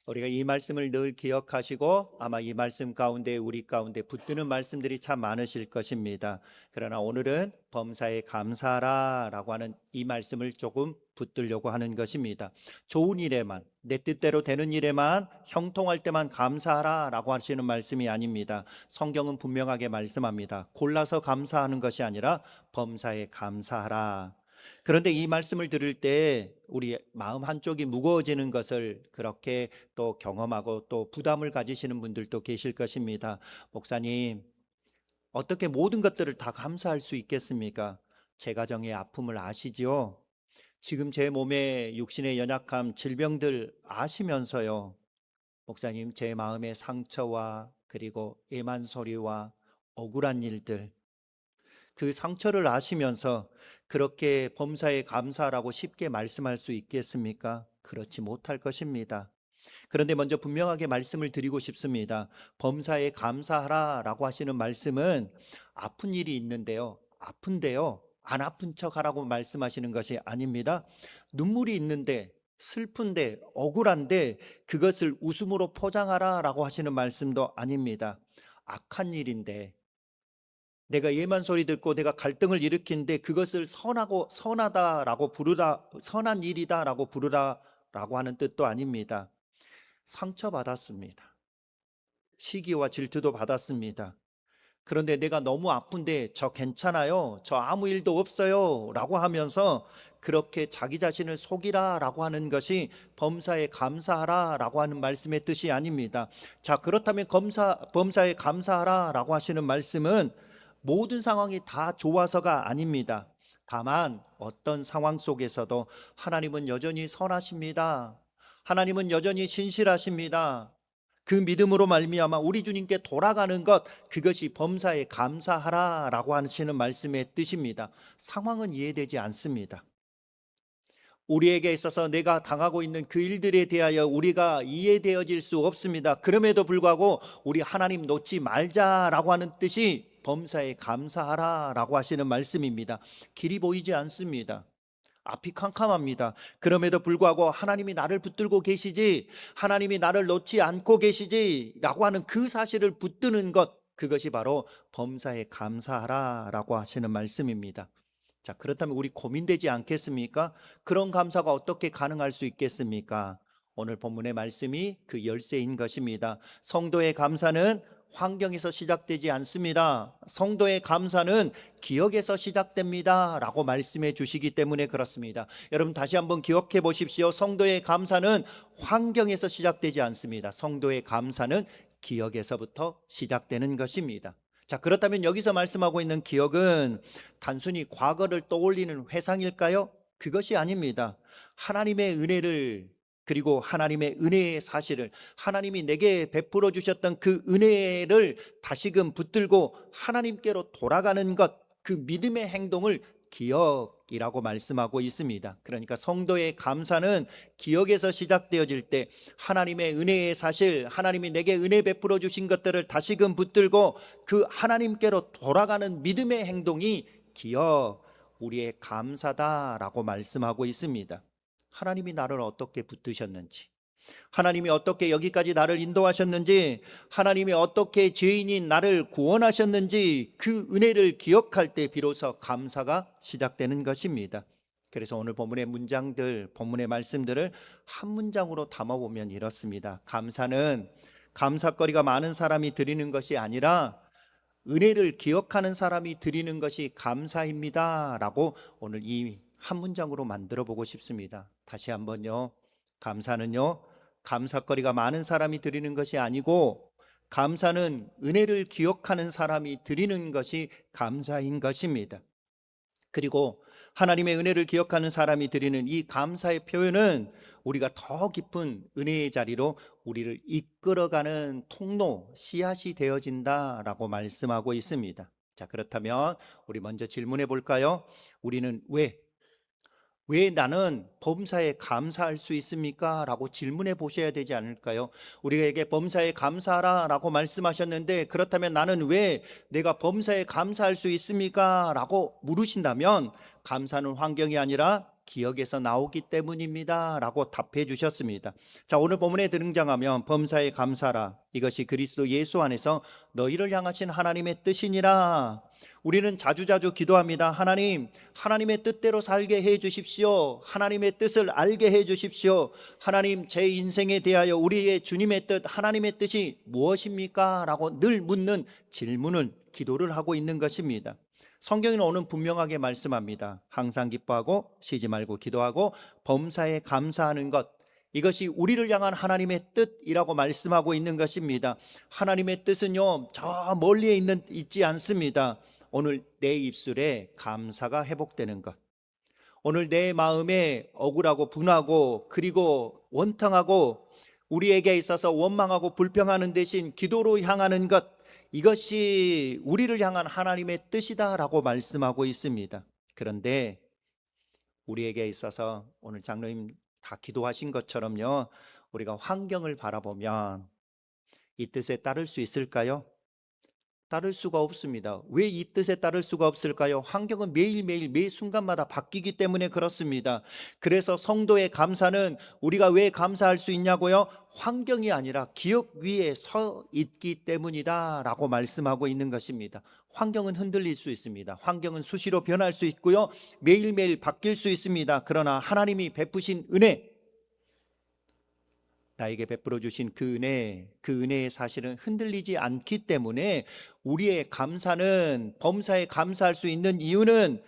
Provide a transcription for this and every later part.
우리가 이 말씀을 늘 기억하시고 아마 이 말씀 가운데 우리 가운데 붙드는 말씀들이 참 많으실 것입니다. 그러나 오늘은 범사에 감사하라 라고 하는 이 말씀을 조금 붙들려고 하는 것입니다. 좋은 일에만, 내 뜻대로 되는 일에만, 형통할 때만 감사하라 라고 하시는 말씀이 아닙니다. 성경은 분명하게 말씀합니다. 골라서 감사하는 것이 아니라 범사에 감사하라. 그런데 이 말씀을 들을 때 우리 마음 한쪽이 무거워지는 것을 그렇게 또 경험하고 또 부담을 가지시는 분들도 계실 것입니다. 목사님, 어떻게 모든 것들을 다 감사할 수 있겠습니까? 제 가정의 아픔을 아시지요? 지금 제 몸의 육신의 연약함, 질병들 아시면서요. 목사님, 제 마음의 상처와 그리고 애만소리와 억울한 일들, 그 상처를 아시면서 그렇게 범사에 감사하라고 쉽게 말씀할 수 있겠습니까? 그렇지 못할 것입니다. 그런데 먼저 분명하게 말씀을 드리고 싶습니다. 범사에 감사하라 라고 하시는 말씀은 아픈 일이 있는데요, 아픈데요, 안 아픈 척 하라고 말씀하시는 것이 아닙니다. 눈물이 있는데, 슬픈데, 억울한데 그것을 웃음으로 포장하라 라고 하시는 말씀도 아닙니다. 악한 일인데, 내가 예만 소리 듣고 내가 갈등을 일으키는데 그것을 선하다라고 부르라, 선한 일이다라고 부르라라고 하는 뜻도 아닙니다. 상처받았습니다. 시기와 질투도 받았습니다. 그런데 내가 너무 아픈데 저 괜찮아요, 저 아무 일도 없어요 라고 하면서 그렇게 자기 자신을 속이라 라고 하는 것이 범사에 감사하라 라고 하는 말씀의 뜻이 아닙니다. 자, 그렇다면 범사에 감사하라 라고 하시는 말씀은 모든 상황이 다 좋아서가 아닙니다. 다만 어떤 상황 속에서도 하나님은 여전히 선하십니다. 하나님은 여전히 신실하십니다. 그 믿음으로 말미암아 우리 주님께 돌아가는 것, 그것이 범사에 감사하라라고 하시는 말씀의 뜻입니다. 상황은 이해되지 않습니다. 우리에게 있어서 내가 당하고 있는 그 일들에 대하여 우리가 이해되어질 수 없습니다. 그럼에도 불구하고 우리 하나님 놓지 말자라고 하는 뜻이 범사에 감사하라라고 하시는 말씀입니다. 길이 보이지 않습니다. 앞이 캄캄합니다. 그럼에도 불구하고 하나님이 나를 붙들고 계시지, 하나님이 나를 놓지 않고 계시지 라고 하는 그 사실을 붙드는 것, 그것이 바로 범사에 감사하라 라고 하시는 말씀입니다. 자, 그렇다면 우리 고민되지 않겠습니까? 그런 감사가 어떻게 가능할 수 있겠습니까? 오늘 본문의 말씀이 그 열쇠인 것입니다. 성도의 감사는 환경에서 시작되지 않습니다. 성도의 감사는 기억에서 시작됩니다 라고 말씀해 주시기 때문에 그렇습니다. 여러분 다시 한번 기억해 보십시오. 성도의 감사는 환경에서 시작되지 않습니다. 성도의 감사는 기억에서부터 시작되는 것입니다. 자, 그렇다면 여기서 말씀하고 있는 기억은 단순히 과거를 떠올리는 회상일까요? 그것이 아닙니다. 하나님의 은혜를, 그리고 하나님의 은혜의 사실을, 하나님이 내게 베풀어 주셨던 그 은혜를 다시금 붙들고 하나님께로 돌아가는 것, 그 믿음의 행동을 기억이라고 말씀하고 있습니다. 그러니까 성도의 감사는 기억에서 시작되어질 때 하나님의 은혜의 사실, 하나님이 내게 은혜 베풀어 주신 것들을 다시금 붙들고 그 하나님께로 돌아가는 믿음의 행동이 기억, 우리의 감사다라고 말씀하고 있습니다. 하나님이 나를 어떻게 붙드셨는지, 하나님이 어떻게 여기까지 나를 인도하셨는지, 하나님이 어떻게 죄인인 나를 구원하셨는지, 그 은혜를 기억할 때 비로소 감사가 시작되는 것입니다. 그래서 오늘 본문의 문장들, 본문의 말씀들을 한 문장으로 담아보면 이렇습니다. 감사는 감사거리가 많은 사람이 드리는 것이 아니라 은혜를 기억하는 사람이 드리는 것이 감사입니다 라고 오늘 이 한 문장으로 만들어 보고 싶습니다. 다시 한번요. 감사는요, 감사거리가 많은 사람이 드리는 것이 아니고 감사는 은혜를 기억하는 사람이 드리는 것이 감사인 것입니다. 그리고 하나님의 은혜를 기억하는 사람이 드리는 이 감사의 표현은 우리가 더 깊은 은혜의 자리로 우리를 이끌어가는 통로, 씨앗이 되어진다라고 말씀하고 있습니다. 자, 그렇다면 우리 먼저 질문해 볼까요? 우리는 왜 나는 범사에 감사할 수 있습니까? 라고 질문해 보셔야 되지 않을까요? 우리에게 범사에 감사하라 라고 말씀하셨는데, 그렇다면 나는 왜 내가 범사에 감사할 수 있습니까? 라고 물으신다면 감사는 환경이 아니라 기억에서 나오기 때문입니다 라고 답해 주셨습니다. 자, 오늘 본문에 등장하면 범사에 감사라, 이것이 그리스도 예수 안에서 너희를 향하신 하나님의 뜻이니라. 우리는 자주자주 기도합니다. 하나님, 하나님의 뜻대로 살게 해 주십시오. 하나님의 뜻을 알게 해 주십시오. 하나님, 제 인생에 대하여 우리의 주님의 뜻, 하나님의 뜻이 무엇입니까? 라고 늘 묻는 질문을, 기도를 하고 있는 것입니다. 성경에는 오늘 분명하게 말씀합니다. 항상 기뻐하고 쉬지 말고 기도하고 범사에 감사하는 것, 이것이 우리를 향한 하나님의 뜻이라고 말씀하고 있는 것입니다. 하나님의 뜻은요, 저 멀리에 있지 않습니다. 오늘 내 입술에 감사가 회복되는 것, 오늘 내 마음에 억울하고 분하고 그리고 원통하고 우리에게 있어서 원망하고 불평하는 대신 기도로 향하는 것, 이것이 우리를 향한 하나님의 뜻이다라고 말씀하고 있습니다. 그런데 우리에게 있어서 오늘 장로님 다 기도하신 것처럼요, 우리가 환경을 바라보면 이 뜻에 따를 수 있을까요? 따를 수가 없습니다. 왜 이 뜻에 따를 수가 없을까요? 환경은 매일매일 매 순간마다 바뀌기 때문에 그렇습니다. 그래서 성도의 감사는 우리가 왜 감사할 수 있냐고요? 환경이 아니라 기억 위에 서 있기 때문이다 라고 말씀하고 있는 것입니다. 환경은 흔들릴 수 있습니다. 환경은 수시로 변할 수 있고요, 매일매일 바뀔 수 있습니다. 그러나 하나님이 베푸신 은혜, 나에게 베풀어 주신 그 은혜의 사실은 흔들리지 않기 때문에 우리의 감사는, 범사에 감사할 수 있는 이유는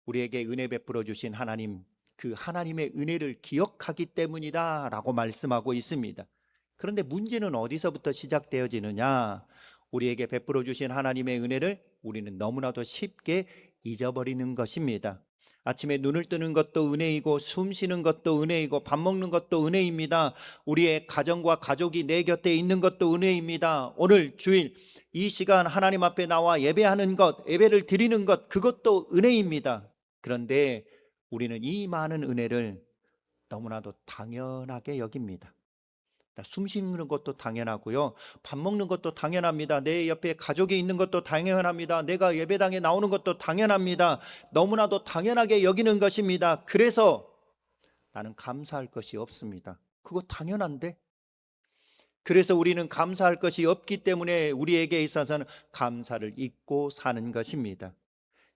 우리에게 은혜 베풀어 주신 하나님, 그 하나님의 은혜를 기억하기 때문이다 라고 말씀하고 있습니다. 그런데 문제는 어디서부터 시작되어지느냐? 우리에게 베풀어 주신 하나님의 은혜를 우리는 너무나도 쉽게 잊어버리는 것입니다. 아침에 눈을 뜨는 것도 은혜이고, 숨 쉬는 것도 은혜이고, 밥 먹는 것도 은혜입니다. 우리의 가정과 가족이 내 곁에 있는 것도 은혜입니다. 오늘 주일 이 시간 하나님 앞에 나와 예배하는 것, 예배를 드리는 것, 그것도 은혜입니다. 그런데 우리는 이 많은 은혜를 너무나도 당연하게 여깁니다. 숨 쉬는 것도 당연하고요, 밥 먹는 것도 당연합니다. 내 옆에 가족이 있는 것도 당연합니다. 내가 예배당에 나오는 것도 당연합니다. 너무나도 당연하게 여기는 것입니다. 그래서 나는 감사할 것이 없습니다. 그거 당연한데? 그래서 우리는 감사할 것이 없기 때문에 우리에게 있어서는 감사를 잊고 사는 것입니다.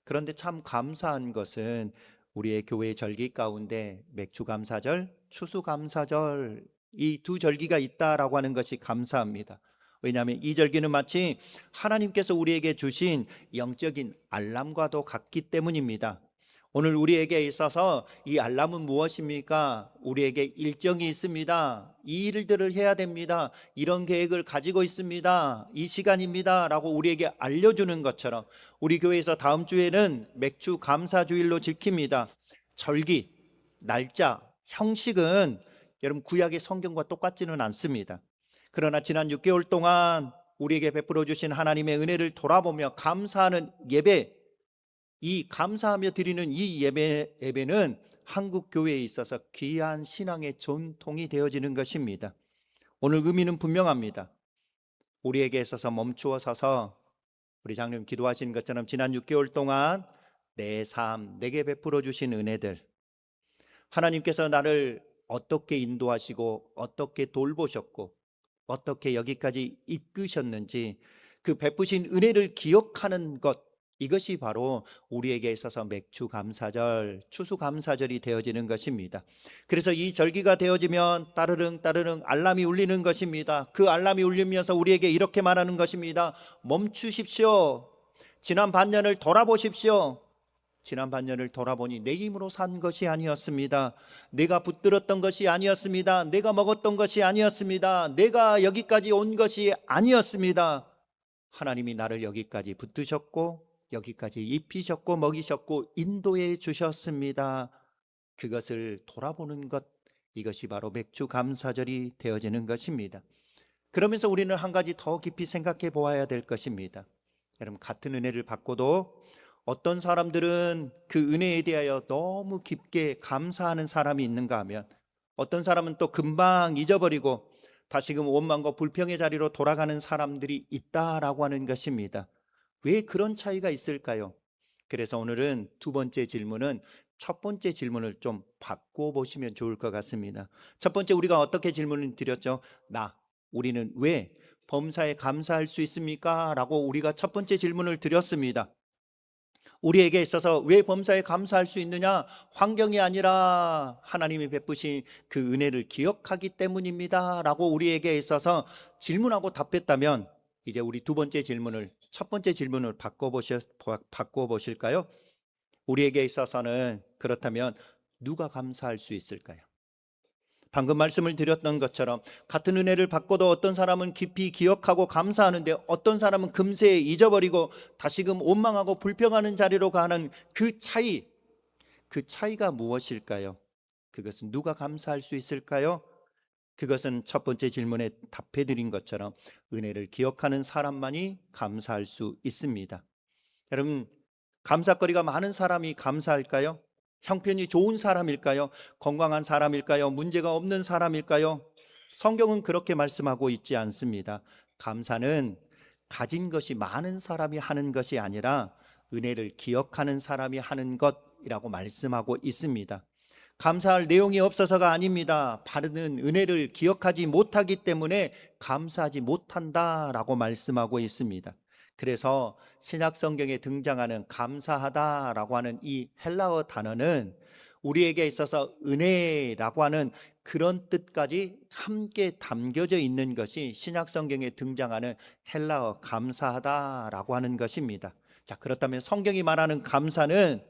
그런데 참 감사한 것은 우리의 교회 절기 가운데 맥주감사절, 추수감사절, 이 두 절기가 있다라고 하는 것이 감사합니다. 왜냐하면 이 절기는 마치 하나님께서 우리에게 주신 영적인 알람과도 같기 때문입니다. 오늘 우리에게 있어서 이 알람은 무엇입니까? 우리에게 일정이 있습니다. 이 일들을 해야 됩니다. 이런 계획을 가지고 있습니다. 이 시간입니다 라고 우리에게 알려주는 것처럼 우리 교회에서 다음 주에는 맥주 감사주일로 지킵니다. 절기, 날짜, 형식은 여러분 구약의 성경과 똑같지는 않습니다. 그러나 지난 6개월 동안 우리에게 베풀어 주신 하나님의 은혜를 돌아보며 감사하는 예배, 이 감사하며 드리는 이 예배는 한국 교회에 있어서 귀한 신앙의 전통이 되어지는 것입니다. 오늘 의미는 분명합니다. 우리에게 있어서 멈추어 서서 우리 장로님 기도하신 것처럼 지난 6개월 동안 내 삶, 내게 베풀어 주신 은혜들, 하나님께서 나를 어떻게 인도하시고 어떻게 돌보셨고 어떻게 여기까지 이끄셨는지 그 베푸신 은혜를 기억하는 것, 이것이 바로 우리에게 있어서 맥주 감사절, 추수 감사절이 되어지는 것입니다. 그래서 이 절기가 되어지면 따르릉 따르릉 알람이 울리는 것입니다. 그 알람이 울리면서 우리에게 이렇게 말하는 것입니다. 멈추십시오. 지난 반년을 돌아보십시오. 지난 반년을 돌아보니 내 힘으로 산 것이 아니었습니다. 내가 붙들었던 것이 아니었습니다. 내가 먹었던 것이 아니었습니다. 내가 여기까지 온 것이 아니었습니다. 하나님이 나를 여기까지 붙드셨고 여기까지 입히셨고 먹이셨고 인도해 주셨습니다. 그것을 돌아보는 것, 이것이 바로 맥주 감사절이 되어지는 것입니다. 그러면서 우리는 한 가지 더 깊이 생각해 보아야 될 것입니다. 여러분, 같은 은혜를 받고도 어떤 사람들은 그 은혜에 대하여 너무 깊게 감사하는 사람이 있는가 하면 어떤 사람은 또 금방 잊어버리고 다시금 원망과 불평의 자리로 돌아가는 사람들이 있다라고 하는 것입니다. 왜 그런 차이가 있을까요? 그래서 오늘은 두 번째 질문은 첫 번째 질문을 좀 바꿔 보시면 좋을 것 같습니다. 첫 번째 우리가 어떻게 질문을 드렸죠? 우리는 왜 범사에 감사할 수 있습니까? 라고 우리가 첫 번째 질문을 드렸습니다. 우리에게 있어서 왜 범사에 감사할 수 있느냐? 환경이 아니라 하나님이 베푸신 그 은혜를 기억하기 때문입니다. 라고 우리에게 있어서 질문하고 답했다면, 이제 우리 두 번째 질문을, 첫 번째 질문을 바꿔보실까요? 우리에게 있어서는 그렇다면 누가 감사할 수 있을까요? 방금 말씀을 드렸던 것처럼 같은 은혜를 받고도 어떤 사람은 깊이 기억하고 감사하는데 어떤 사람은 금세 잊어버리고 다시금 원망하고 불평하는 자리로 가는 그 차이가 무엇일까요? 그것은 누가 감사할 수 있을까요? 그것은 첫 번째 질문에 답해 드린 것처럼 은혜를 기억하는 사람만이 감사할 수 있습니다. 여러분, 감사거리가 많은 사람이 감사할까요? 형편이 좋은 사람일까요? 건강한 사람일까요? 문제가 없는 사람일까요? 성경은 그렇게 말씀하고 있지 않습니다. 감사는 가진 것이 많은 사람이 하는 것이 아니라 은혜를 기억하는 사람이 하는 것이라고 말씀하고 있습니다. 감사할 내용이 없어서가 아닙니다. 바르는 은혜를 기억하지 못하기 때문에 감사하지 못한다라고 말씀하고 있습니다. 그래서 신약 성경에 등장하는 감사하다라고 하는 이 헬라어 단어는 우리에게 있어서 은혜라고 하는 그런 뜻까지 함께 담겨져 있는 것이 신약 성경에 등장하는 헬라어 감사하다라고 하는 것입니다. 자, 그렇다면 성경이 말하는 감사는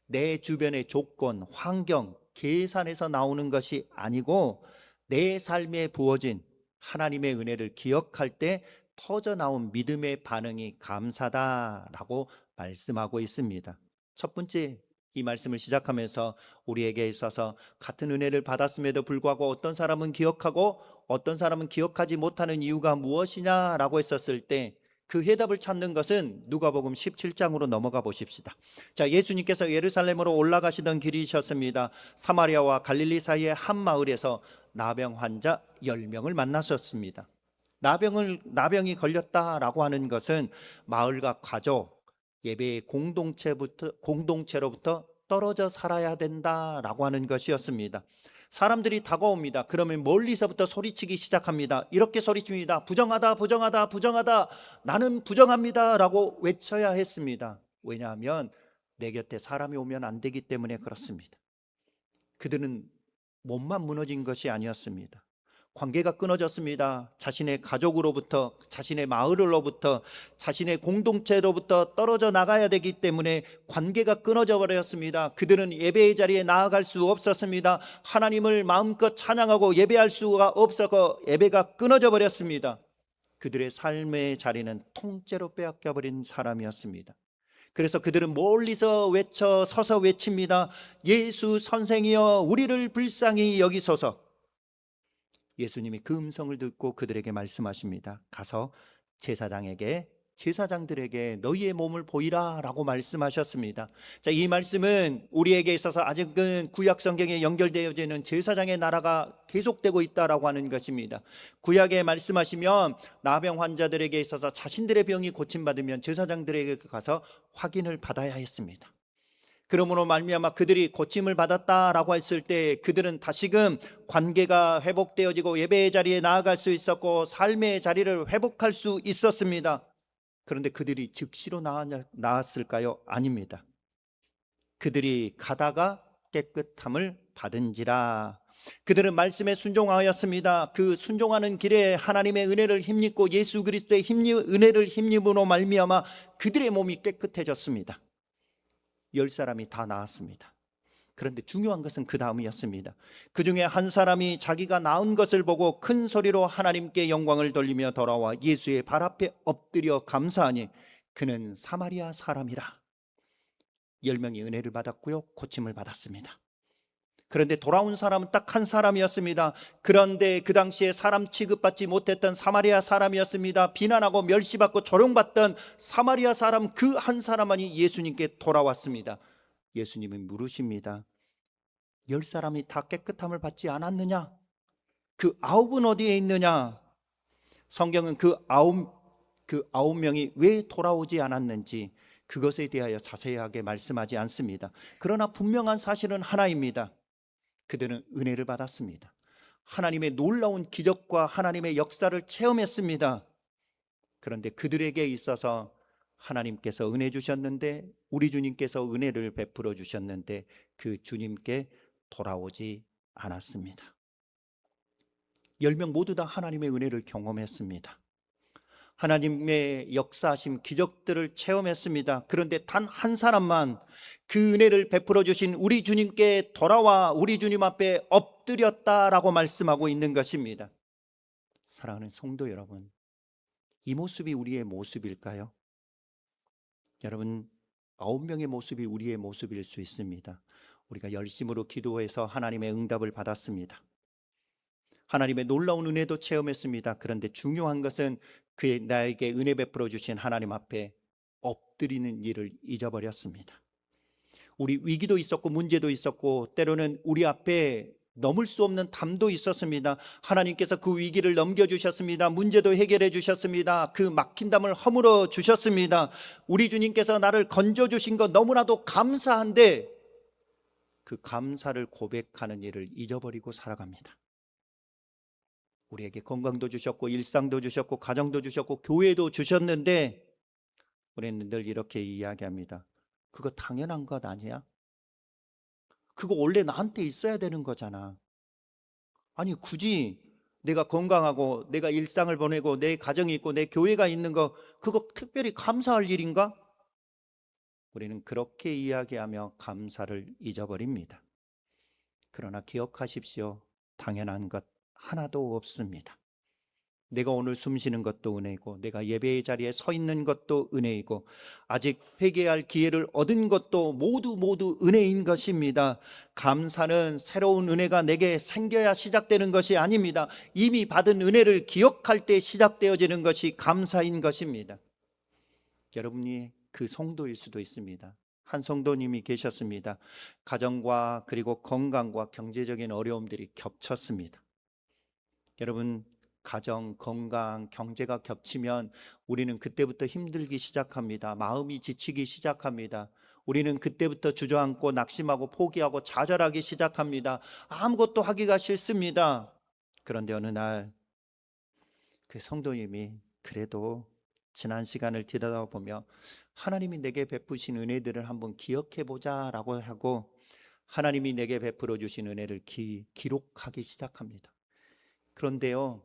내 주변의 조건, 환경, 계산에서 나오는 것이 아니고 내 삶에 부어진 하나님의 은혜를 기억할 때 터져 나온 믿음의 반응이 감사다라고 말씀하고 있습니다. 첫 번째, 이 말씀을 시작하면서 우리에게 있어서 같은 은혜를 받았음에도 불구하고 어떤 사람은 기억하고 어떤 사람은 기억하지 못하는 이유가 무엇이냐라고 했었을 때 그 해답을 찾는 것은 누가복음 17장으로 넘어가 보십시다. 자, 예수님께서 예루살렘으로 올라가시던 길이셨습니다. 사마리아와 갈릴리 사이의 한 마을에서 나병 환자 10명을 만나셨습니다. 나병이 걸렸다라고 하는 것은 마을과 가족, 예배의 공동체로부터 떨어져 살아야 된다라고 하는 것이었습니다. 사람들이 다가옵니다. 그러면 멀리서부터 소리치기 시작합니다. 이렇게 소리칩니다. 부정하다, 부정하다, 부정하다. 나는 부정합니다 라고 외쳐야 했습니다. 왜냐하면 내 곁에 사람이 오면 안 되기 때문에 그렇습니다. 그들은 몸만 무너진 것이 아니었습니다. 관계가 끊어졌습니다. 자신의 가족으로부터, 자신의 마을로부터, 자신의 공동체로부터 떨어져 나가야 되기 때문에 관계가 끊어져 버렸습니다. 그들은 예배의 자리에 나아갈 수 없었습니다. 하나님을 마음껏 찬양하고 예배할 수가 없어서 예배가 끊어져 버렸습니다. 그들의 삶의 자리는 통째로 빼앗겨 버린 사람이었습니다. 그래서 그들은 멀리서 서서 외칩니다. 예수 선생이여, 우리를 불쌍히 여기소서. 예수님이 그 음성을 듣고 그들에게 말씀하십니다. 가서 제사장들에게 너희의 몸을 보이라 라고 말씀하셨습니다. 자, 이 말씀은 우리에게 있어서 아직은 구약 성경에 연결되어지는 제사장의 나라가 계속되고 있다라고 하는 것입니다. 구약에 말씀하시면 나병 환자들에게 있어서 자신들의 병이 고침받으면 제사장들에게 가서 확인을 받아야 했습니다. 그러므로 말미암아 그들이 고침을 받았다라고 했을 때 그들은 다시금 관계가 회복되어지고 예배의 자리에 나아갈 수 있었고 삶의 자리를 회복할 수 있었습니다. 그런데 그들이 즉시로 나았을까요? 아닙니다. 그들이 가다가 깨끗함을 받은지라. 그들은 말씀에 순종하였습니다. 그 순종하는 길에 하나님의 은혜를 힘입고 예수 그리스도의 은혜를 힘입으로 말미암아 그들의 몸이 깨끗해졌습니다. 10사람이 다 나았습니다. 그런데 중요한 것은 그 다음이었습니다. 그 중에 한 사람이 자기가 나은 것을 보고 큰 소리로 하나님께 영광을 돌리며 돌아와 예수의 발 앞에 엎드려 감사하니 그는 사마리아 사람이라. 10명이 은혜를 받았고요, 고침을 받았습니다. 그런데 돌아온 사람은 딱 한 사람이었습니다. 그런데 그 당시에 사람 취급받지 못했던 사마리아 사람이었습니다. 비난하고 멸시받고 조롱받던 사마리아 사람 그 한 사람만이 예수님께 돌아왔습니다. 예수님이 물으십니다. 10사람이 다 깨끗함을 받지 않았느냐? 그 9은 어디에 있느냐? 성경은 그 아홉 명이 왜 돌아오지 않았는지, 그것에 대하여 자세하게 말씀하지 않습니다. 그러나 분명한 사실은 하나입니다. 그들은 은혜를 받았습니다. 하나님의 놀라운 기적과 하나님의 역사를 체험했습니다. 그런데 그들에게 있어서 하나님께서 은혜 주셨는데, 우리 주님께서 은혜를 베풀어 주셨는데 그 주님께 돌아오지 않았습니다. 10명 모두 다 하나님의 은혜를 경험했습니다. 하나님의 역사하심 기적들을 체험했습니다. 그런데 단 한 사람만 그 은혜를 베풀어 주신 우리 주님께 돌아와 우리 주님 앞에 엎드렸다라고 말씀하고 있는 것입니다. 사랑하는 성도 여러분, 이 모습이 우리의 모습일까요? 여러분, 9명의 모습이 우리의 모습일 수 있습니다. 우리가 열심으로 기도해서 하나님의 응답을 받았습니다. 하나님의 놀라운 은혜도 체험했습니다. 그런데 중요한 것은 그의 나에게 은혜 베풀어 주신 하나님 앞에 엎드리는 일을 잊어버렸습니다. 우리 위기도 있었고 문제도 있었고 때로는 우리 앞에 넘을 수 없는 담도 있었습니다. 하나님께서 그 위기를 넘겨주셨습니다. 문제도 해결해 주셨습니다. 그 막힌 담을 허물어 주셨습니다. 우리 주님께서 나를 건져주신 것 너무나도 감사한데 그 감사를 고백하는 일을 잊어버리고 살아갑니다. 우리에게 건강도 주셨고 일상도 주셨고 가정도 주셨고 교회도 주셨는데 우리는 늘 이렇게 이야기합니다. 그거 당연한 것 아니야? 그거 원래 나한테 있어야 되는 거잖아. 아니 굳이 내가 건강하고 내가 일상을 보내고 내 가정이 있고 내 교회가 있는 거 그거 특별히 감사할 일인가? 우리는 그렇게 이야기하며 감사를 잊어버립니다. 그러나 기억하십시오. 당연한 것 하나도 없습니다. 내가 오늘 숨 쉬는 것도 은혜이고 내가 예배의 자리에 서 있는 것도 은혜이고 아직 회개할 기회를 얻은 것도 모두 은혜인 것입니다. 감사는 새로운 은혜가 내게 생겨야 시작되는 것이 아닙니다. 이미 받은 은혜를 기억할 때 시작되어지는 것이 감사인 것입니다. 여러분이 그 성도일 수도 있습니다. 한 성도님이 계셨습니다. 가정과 그리고 건강과 경제적인 어려움들이 겹쳤습니다. 여러분, 가정, 건강, 경제가 겹치면 우리는 그때부터 힘들기 시작합니다. 마음이 지치기 시작합니다. 우리는 그때부터 주저앉고 낙심하고 포기하고 좌절하기 시작합니다. 아무것도 하기가 싫습니다. 그런데 어느 날 그 성도님이 그래도 지난 시간을 들여다보며 하나님이 내게 베푸신 은혜들을 한번 기억해 보자라고 하고 하나님이 내게 베풀어 주신 은혜를 기록하기 시작합니다. 그런데요,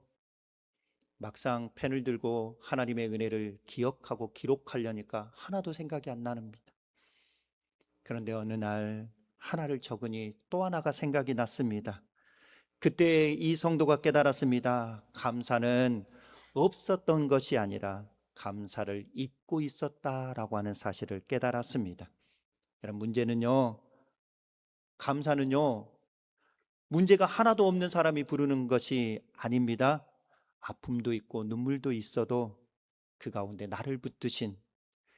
막상 펜을 들고 하나님의 은혜를 기억하고 기록하려니까 하나도 생각이 안 납니다. 그런데 어느 날 하나를 적으니 또 하나가 생각이 났습니다. 그때 이 성도가 깨달았습니다. 감사는 없었던 것이 아니라 감사를 잊고 있었다라고 하는 사실을 깨달았습니다. 여러분, 문제는요, 감사는요, 문제가 하나도 없는 사람이 부르는 것이 아닙니다. 아픔도 있고 눈물도 있어도 그 가운데 나를 붙드신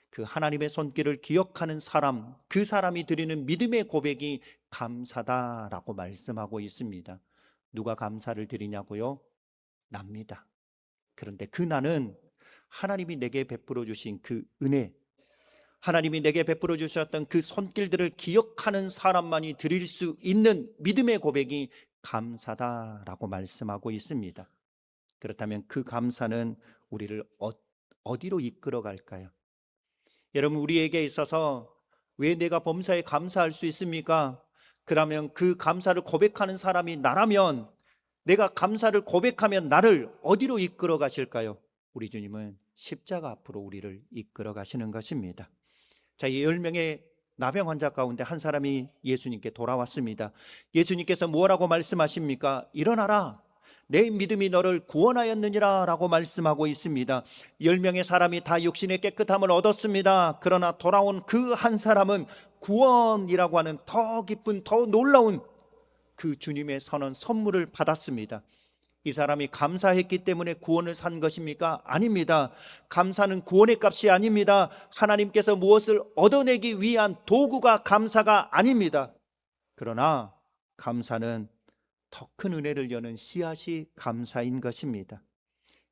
그 하나님의 손길을 기억하는 사람, 그 사람이 드리는 믿음의 고백이 감사다라고 말씀하고 있습니다. 누가 감사를 드리냐고요? 납니다. 그런데 그 나는 하나님이 내게 베풀어 주신 그 은혜, 하나님이 내게 베풀어 주셨던 그 손길들을 기억하는 사람만이 드릴 수 있는 믿음의 고백이 감사다라고 말씀하고 있습니다. 그렇다면 그 감사는 우리를 어디로 이끌어 갈까요? 여러분, 우리에게 있어서 왜 내가 범사에 감사할 수 있습니까? 그러면 그 감사를 고백하는 사람이 나라면 내가 감사를 고백하면 나를 어디로 이끌어 가실까요? 우리 주님은 십자가 앞으로 우리를 이끌어 가시는 것입니다. 자, 이 10명의 나병 환자 가운데 한 사람이 예수님께 돌아왔습니다. 예수님께서 뭐라고 말씀하십니까? 일어나라, 내 믿음이 너를 구원하였느니라 라고 말씀하고 있습니다. 10명의 사람이 다 육신의 깨끗함을 얻었습니다. 그러나 돌아온 그 한 사람은 구원이라고 하는 더 기쁜 더 놀라운 그 주님의 선언 선물을 받았습니다. 이 사람이 감사했기 때문에 구원을 산 것입니까? 아닙니다. 감사는 구원의 값이 아닙니다. 하나님께서 무엇을 얻어내기 위한 도구가 감사가 아닙니다. 그러나 감사는 더 큰 은혜를 여는 씨앗이 감사인 것입니다.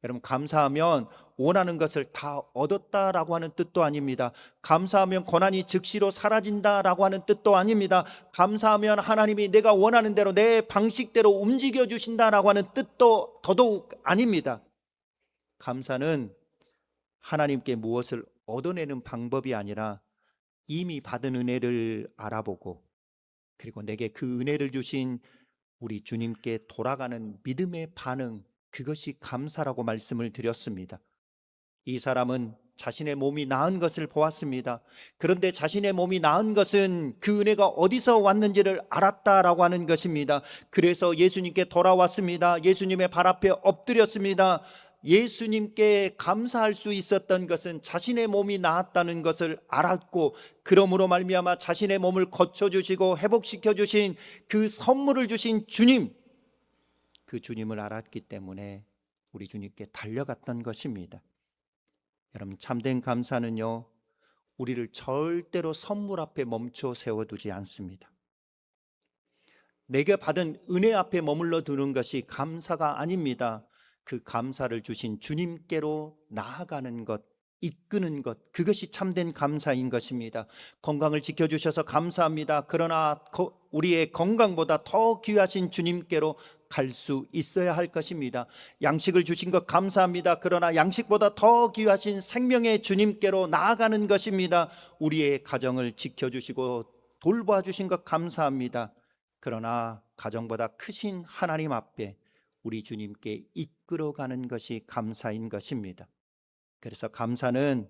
여러분, 감사하면 원하는 것을 다 얻었다라고 하는 뜻도 아닙니다. 감사하면 고난이 즉시로 사라진다라고 하는 뜻도 아닙니다. 감사하면 하나님이 내가 원하는 대로 내 방식대로 움직여 주신다라고 하는 뜻도 더더욱 아닙니다. 감사는 하나님께 무엇을 얻어내는 방법이 아니라 이미 받은 은혜를 알아보고, 그리고 내게 그 은혜를 주신 우리 주님께 돌아가는 믿음의 반응, 그것이 감사라고 말씀을 드렸습니다. 이 사람은 자신의 몸이 나은 것을 보았습니다. 그런데 자신의 몸이 나은 것은 그 은혜가 어디서 왔는지를 알았다라고 하는 것입니다. 그래서 예수님께 돌아왔습니다. 예수님의 발 앞에 엎드렸습니다. 예수님께 감사할 수 있었던 것은 자신의 몸이 나았다는 것을 알았고, 그러므로 말미암아 자신의 몸을 고쳐주시고 회복시켜 주신 그 선물을 주신 주님, 그 주님을 알았기 때문에 우리 주님께 달려갔던 것입니다. 여러분, 참된 감사는요, 우리를 절대로 선물 앞에 멈춰 세워두지 않습니다. 내게 받은 은혜 앞에 머물러 두는 것이 감사가 아닙니다. 그 감사를 주신 주님께로 나아가는 것, 이끄는 것, 그것이 참된 감사인 것입니다. 건강을 지켜주셔서 감사합니다. 그러나 우리의 건강보다 더 귀하신 주님께로 갈 수 있어야 할 것입니다. 양식을 주신 것 감사합니다. 그러나 양식보다 더 귀하신 생명의 주님께로 나아가는 것입니다. 우리의 가정을 지켜주시고 돌봐주신 것 감사합니다. 그러나 가정보다 크신 하나님 앞에 우리 주님께 이끌어가는 것이 감사인 것입니다. 그래서 감사는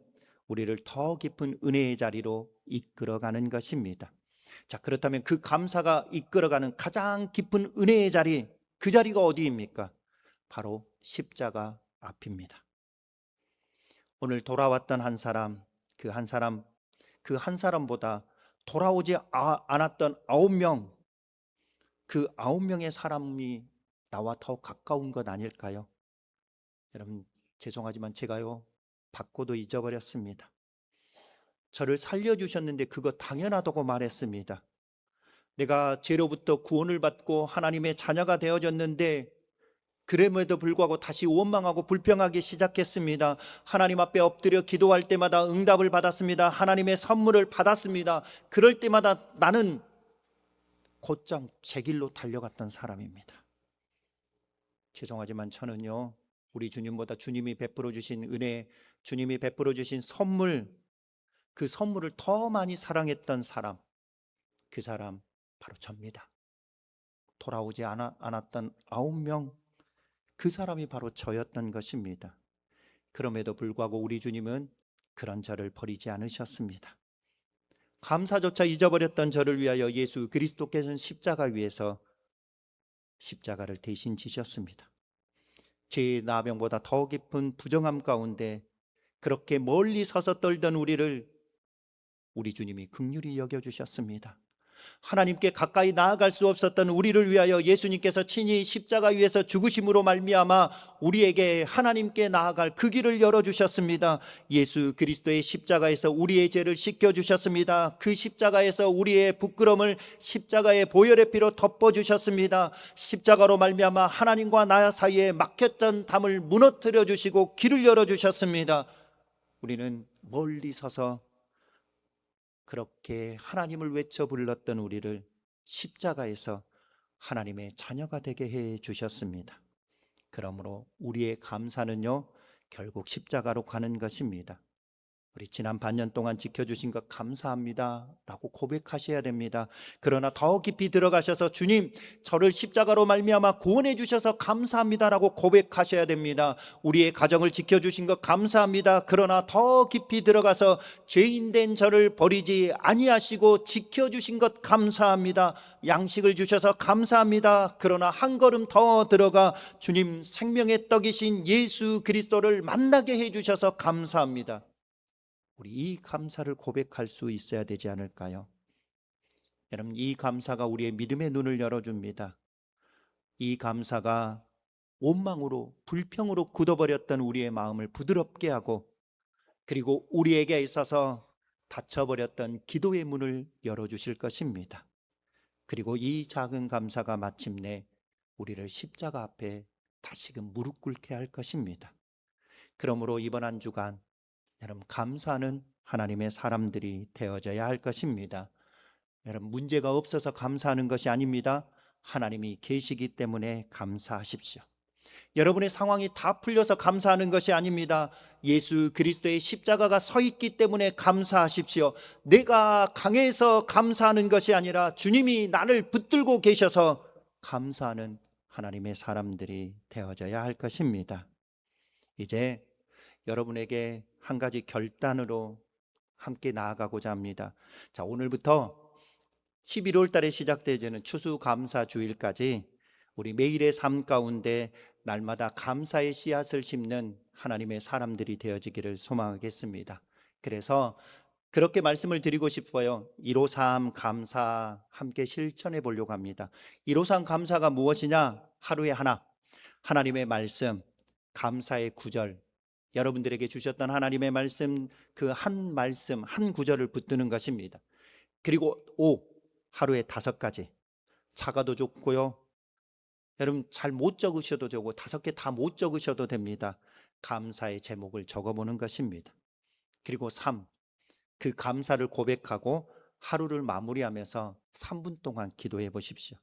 우리를 더 깊은 은혜의 자리로 이끌어가는 것입니다. 자, 그렇다면 그 감사가 이끌어가는 가장 깊은 은혜의 자리, 그 자리가 어디입니까? 바로 십자가 앞입니다. 오늘 돌아왔던 한 사람, 그 한 사람보다 돌아오지 않았던 9명, 그 9명의 사람이 나와 더 가까운 것 아닐까요? 여러분, 죄송하지만 제가요, 받고도 잊어버렸습니다. 저를 살려주셨는데 그거 당연하다고 말했습니다. 내가 죄로부터 구원을 받고 하나님의 자녀가 되어졌는데 그럼에도 불구하고 다시 원망하고 불평하기 시작했습니다. 하나님 앞에 엎드려 기도할 때마다 응답을 받았습니다. 하나님의 선물을 받았습니다. 그럴 때마다 나는 곧장 제 길로 달려갔던 사람입니다. 죄송하지만 저는요, 우리 주님보다 주님이 베풀어 주신 은혜, 주님이 베풀어 주신 선물, 그 선물을 더 많이 사랑했던 사람, 그 사람 바로 접니다. 돌아오지 않았던 9명, 그 사람이 바로 저였던 것입니다. 그럼에도 불구하고 우리 주님은 그런 저를 버리지 않으셨습니다. 감사조차 잊어버렸던 저를 위하여 예수 그리스도께서는 십자가 위에서 십자가를 대신 지셨습니다. 제 나병보다 더 깊은 부정함 가운데 그렇게 멀리 서서 떨던 우리를 우리 주님이 긍휼히 여겨주셨습니다. 하나님께 가까이 나아갈 수 없었던 우리를 위하여 예수님께서 친히 십자가 위에서 죽으심으로 말미암아 우리에게 하나님께 나아갈 그 길을 열어주셨습니다. 예수 그리스도의 십자가에서 우리의 죄를 씻겨주셨습니다. 그 십자가에서 우리의 부끄러움을 십자가의 보혈의 피로 덮어주셨습니다. 십자가로 말미암아 하나님과 나 사이에 막혔던 담을 무너뜨려 주시고 길을 열어주셨습니다. 우리는 멀리 서서 그렇게 하나님을 외쳐 불렀던 우리를 십자가에서 하나님의 자녀가 되게 해 주셨습니다. 그러므로 우리의 감사는요, 결국 십자가로 가는 것입니다. 우리 지난 반년 동안 지켜주신 것 감사합니다 라고 고백하셔야 됩니다. 그러나 더 깊이 들어가셔서 주님, 저를 십자가로 말미암아 구원해 주셔서 감사합니다 라고 고백하셔야 됩니다. 우리의 가정을 지켜주신 것 감사합니다. 그러나 더 깊이 들어가서 죄인된 저를 버리지 아니하시고 지켜주신 것 감사합니다. 양식을 주셔서 감사합니다. 그러나 한 걸음 더 들어가 주님, 생명의 떡이신 예수 그리스도를 만나게 해 주셔서 감사합니다. 우리 이 감사를 고백할 수 있어야 되지 않을까요? 여러분, 이 감사가 우리의 믿음의 눈을 열어줍니다. 이 감사가 원망으로 불평으로 굳어버렸던 우리의 마음을 부드럽게 하고, 그리고 우리에게 있어서 닫혀버렸던 기도의 문을 열어주실 것입니다. 그리고 이 작은 감사가 마침내 우리를 십자가 앞에 다시금 무릎 꿇게 할 것입니다. 그러므로 이번 한 주간 여러분 감사하는 하나님의 사람들이 되어져야 할 것입니다. 여러분 문제가 없어서 감사하는 것이 아닙니다. 하나님이 계시기 때문에 감사하십시오. 여러분의 상황이 다 풀려서 감사하는 것이 아닙니다. 예수 그리스도의 십자가가 서 있기 때문에 감사하십시오. 내가 강해서 감사하는 것이 아니라 주님이 나를 붙들고 계셔서 감사하는 하나님의 사람들이 되어져야 할 것입니다. 이제 여러분에게 한 가지 결단으로 함께 나아가고자 합니다. 자, 오늘부터 11월 달에 시작되는 추수감사주일까지 우리 매일의 삶 가운데 날마다 감사의 씨앗을 심는 하나님의 사람들이 되어지기를 소망하겠습니다. 그래서 그렇게 말씀을 드리고 싶어요. 153 감사 함께 실천해 보려고 합니다. 153 감사가 무엇이냐? 하루에 하나, 하나님의 말씀, 감사의 구절, 여러분들에게 주셨던 하나님의 말씀, 그 한 말씀, 한 구절을 붙드는 것입니다. 그리고 5, 하루에 5가지. 작아도 좋고요. 여러분 잘 못 적으셔도 되고 5개 다 못 적으셔도 됩니다. 감사의 제목을 적어보는 것입니다. 그리고 3, 그 감사를 고백하고 하루를 마무리하면서 3분 동안 기도해 보십시오.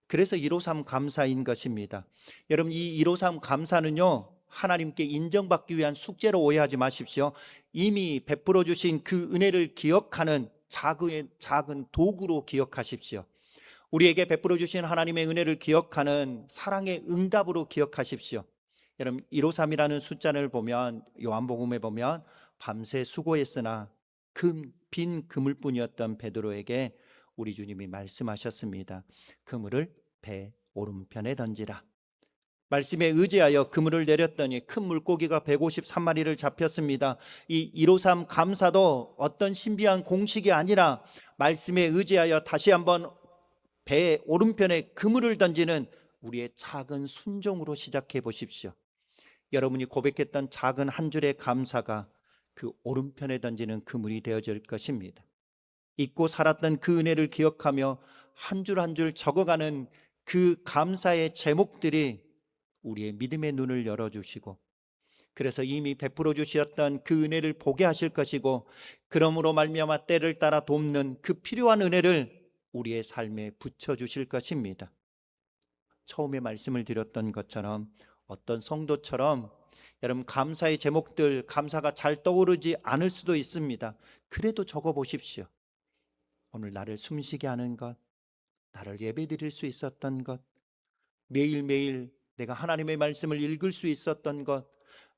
그래서 153 감사인 것입니다. 여러분 이 153 감사는요, 하나님께 인정받기 위한 숙제로 오해하지 마십시오. 이미 베풀어 주신 그 은혜를 기억하는 작은 도구로 기억하십시오. 우리에게 베풀어 주신 하나님의 은혜를 기억하는 사랑의 응답으로 기억하십시오. 여러분 153이라는 숫자를 보면 요한복음에 보면 밤새 수고했으나 빈 그물뿐이었던 베드로에게 우리 주님이 말씀하셨습니다. 그물을 배 오른편에 던지라. 말씀에 의지하여 그물을 내렸더니 큰 물고기가 153마리를 잡혔습니다. 이 153 감사도 어떤 신비한 공식이 아니라 말씀에 의지하여 다시 한번 배 오른편에 그물을 던지는 우리의 작은 순종으로 시작해 보십시오. 여러분이 고백했던 작은 한 줄의 감사가 그 오른편에 던지는 그물이 되어질 것입니다. 잊고 살았던 그 은혜를 기억하며 한 줄 한 줄 적어가는 그 감사의 제목들이 우리의 믿음의 눈을 열어주시고, 그래서 이미 베풀어 주셨던 그 은혜를 보게 하실 것이고, 그러므로 말미암아 때를 따라 돕는 그 필요한 은혜를 우리의 삶에 붙여주실 것입니다. 처음에 말씀을 드렸던 것처럼 어떤 성도처럼 여러분 감사의 제목들, 감사가 잘 떠오르지 않을 수도 있습니다. 그래도 적어 보십시오. 오늘 나를 숨쉬게 하는 것, 나를 예배드릴 수 있었던 것, 매일매일 내가 하나님의 말씀을 읽을 수 있었던 것,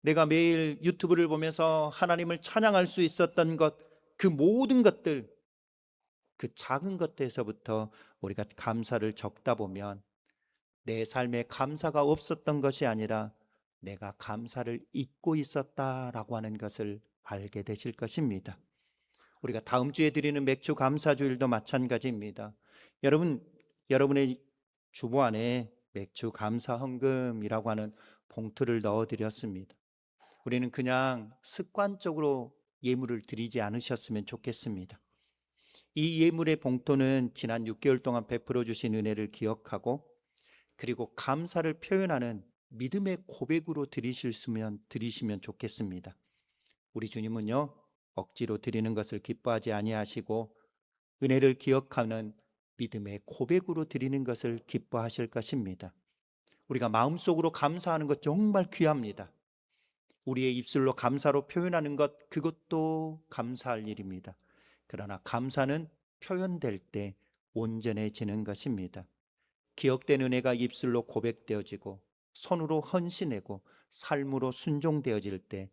내가 매일 유튜브를 보면서 하나님을 찬양할 수 있었던 것, 그 모든 것들, 그 작은 것에서부터 우리가 감사를 적다 보면 내 삶에 감사가 없었던 것이 아니라 내가 감사를 잊고 있었다라고 하는 것을 알게 되실 것입니다. 우리가 다음 주에 드리는 맥주 감사주일도 마찬가지입니다. 여러분의 주보 안에 맥주 감사 헌금이라고 하는 봉투를 넣어드렸습니다. 우리는 그냥 습관적으로 예물을 드리지 않으셨으면 좋겠습니다. 이 예물의 봉투는 지난 6개월 동안 베풀어 주신 은혜를 기억하고, 그리고 감사를 표현하는 믿음의 고백으로 드리시면 좋겠습니다. 우리 주님은요, 억지로 드리는 것을 기뻐하지 아니하시고 은혜를 기억하는 믿음의 고백으로 드리는 것을 기뻐하실 것입니다. 우리가 마음속으로 감사하는 것 정말 귀합니다. 우리의 입술로 감사로 표현하는 것, 그것도 감사할 일입니다. 그러나 감사는 표현될 때 온전해지는 것입니다. 기억된 은혜가 입술로 고백되어지고 손으로 헌신하고 삶으로 순종되어질 때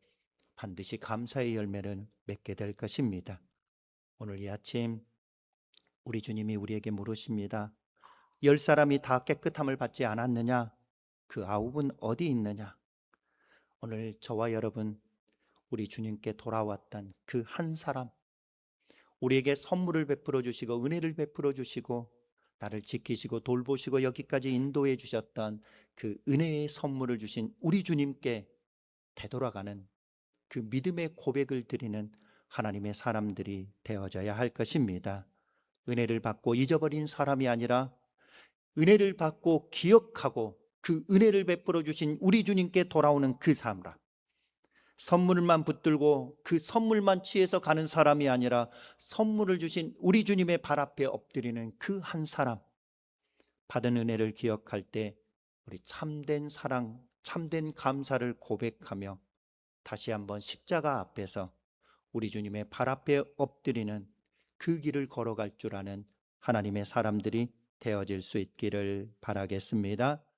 반드시 감사의 열매를 맺게 될 것입니다. 오늘 이 아침 우리 주님이 우리에게 물으십니다. 10사람이 다 깨끗함을 받지 않았느냐? 그 9은 어디 있느냐? 오늘 저와 여러분, 우리 주님께 돌아왔던 그 한 사람, 우리에게 선물을 베풀어 주시고 은혜를 베풀어 주시고 나를 지키시고 돌보시고 여기까지 인도해 주셨던 그 은혜의 선물을 주신 우리 주님께 되돌아가는 그 믿음의 고백을 드리는 하나님의 사람들이 되어져야 할 것입니다. 은혜를 받고 잊어버린 사람이 아니라 은혜를 받고 기억하고 그 은혜를 베풀어 주신 우리 주님께 돌아오는 그 사람, 선물만 붙들고 그 선물만 취해서 가는 사람이 아니라 선물을 주신 우리 주님의 발 앞에 엎드리는 그 한 사람, 받은 은혜를 기억할 때 우리 참된 사랑, 참된 감사를 고백하며 다시 한번 십자가 앞에서 우리 주님의 발 앞에 엎드리는 그 길을 걸어갈 줄 아는 하나님의 사람들이 되어질 수 있기를 바라겠습니다.